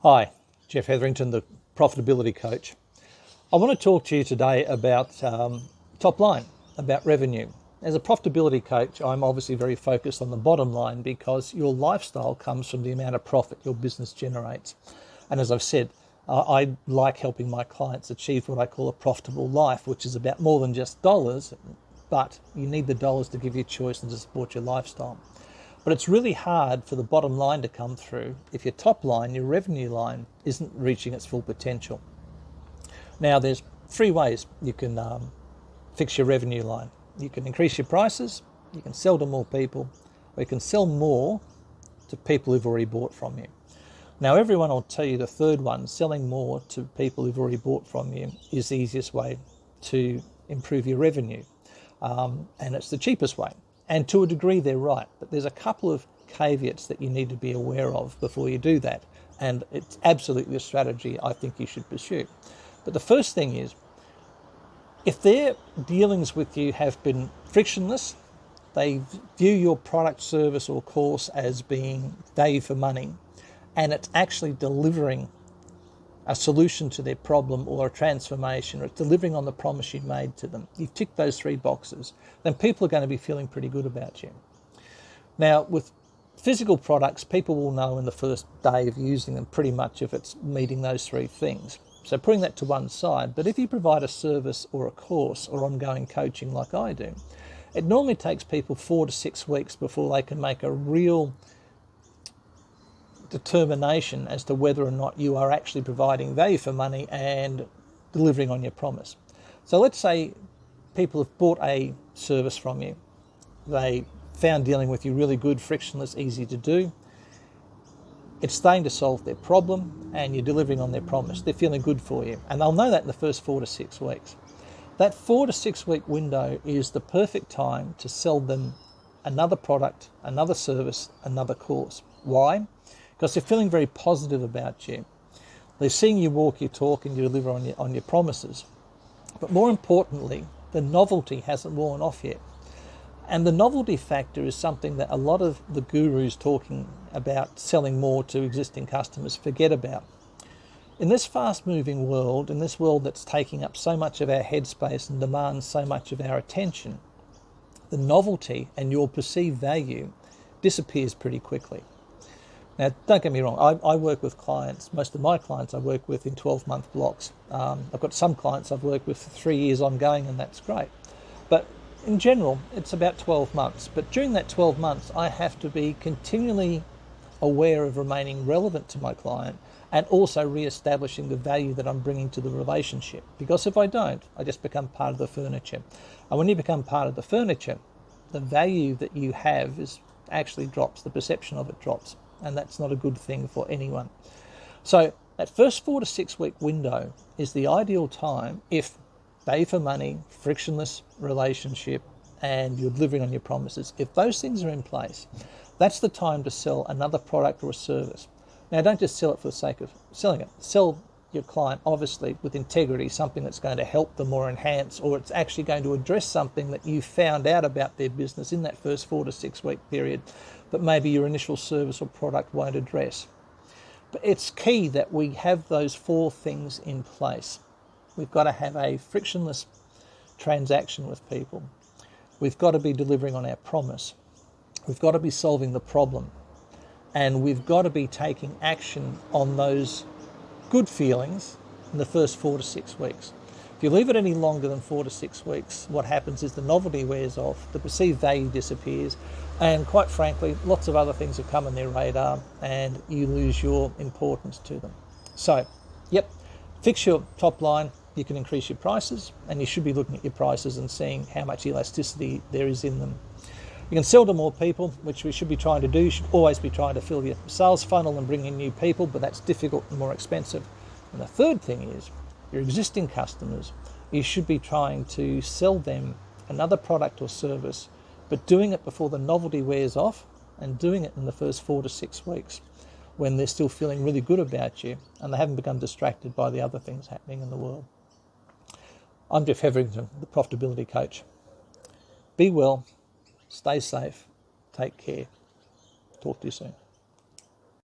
Hi, Jeff Hetherington, the profitability coach. I want to talk to you today about top line, about revenue. As a profitability coach, I'm obviously very focused on the bottom line because your lifestyle comes from the amount of profit your business generates. And as I've said, I like helping my clients achieve what I call a profitable life, which is about more than just dollars, but you need the dollars to give you choice and to support your lifestyle. But it's really hard for the bottom line to come through if your top line, your revenue line, isn't reaching its full potential. Now, there's three ways you can fix your revenue line. You can increase your prices, you can sell to more people, or you can sell more to people who've already bought from you. Now, everyone will tell you the third one, selling more to people who've already bought from you, is the easiest way to improve your revenue. And it's the cheapest way. And to a degree, they're right. But there's a couple of caveats that you need to be aware of before you do that. And it's absolutely a strategy I think you should pursue. But the first thing is, if their dealings with you have been frictionless, they view your product, service, or course as being value for money, and it's actually delivering a solution to their problem or a transformation, or it's delivering on the promise you made to them, you've ticked those three boxes, then people are going to be feeling pretty good about you. Now, with physical products, people will know in the first day of using them pretty much if it's meeting those three things. So putting that to one side, but if you provide a service or a course or ongoing coaching like I do, it normally takes people 4 to 6 weeks before they can make a real determination as to whether or not you are actually providing value for money and delivering on your promise. So let's say people have bought a service from you. They found dealing with you really good, frictionless, easy to do. It's starting to solve their problem and you're delivering on their promise. They're feeling good for you. And they'll know that in the first 4 to 6 weeks. That 4 to 6 week window is the perfect time to sell them another product, another service, another course. Why? Because they're feeling very positive about you. They're seeing you walk your talk and you deliver on your promises. But more importantly, the novelty hasn't worn off yet. And the novelty factor is something that a lot of the gurus talking about selling more to existing customers forget about. In this fast-moving world, in this world that's taking up so much of our headspace and demands so much of our attention, the novelty and your perceived value disappears pretty quickly. Now, don't get me wrong, I work with clients, most of my clients I work with in 12-month blocks. I've got some clients I've worked with for 3 years ongoing, and that's great. But in general, it's about 12 months. But during that 12 months, I have to be continually aware of remaining relevant to my client and also re-establishing the value that I'm bringing to the relationship. Because if I don't, I just become part of the furniture. And when you become part of the furniture, the value that you have actually drops, the perception of it drops. And that's not a good thing for anyone. So that first 4 to 6 week window is the ideal time if value for money, frictionless relationship, and you're delivering on your promises. If those things are in place, that's the time to sell another product or a service. Now, don't just sell it for the sake of selling it. Sell your client, obviously, with integrity, something that's going to help them or enhance, or it's actually going to address something that you found out about their business in that first 4 to 6 week period that maybe your initial service or product won't address. But it's key that we have those 4 things in place. We've got to have a frictionless transaction with people. We've got to be delivering on our promise. We've got to be solving the problem. And we've got to be taking action on those good feelings in the first 4 to 6 weeks. If you leave it any longer than 4 to 6 weeks, what happens is the novelty wears off, the perceived value disappears, and quite frankly, lots of other things have come on their radar and you lose your importance to them. So, fix your top line, you can increase your prices, and you should be looking at your prices and seeing how much elasticity there is in them. You can sell to more people, which we should be trying to do. You should always be trying to fill your sales funnel and bring in new people, but that's difficult and more expensive. And the third thing is, your existing customers, you should be trying to sell them another product or service, but doing it before the novelty wears off and doing it in the first 4 to 6 weeks when they're still feeling really good about you and they haven't become distracted by the other things happening in the world. I'm Jeff Hetherington, the Profitability Coach. Be well, stay safe, take care. Talk to you soon.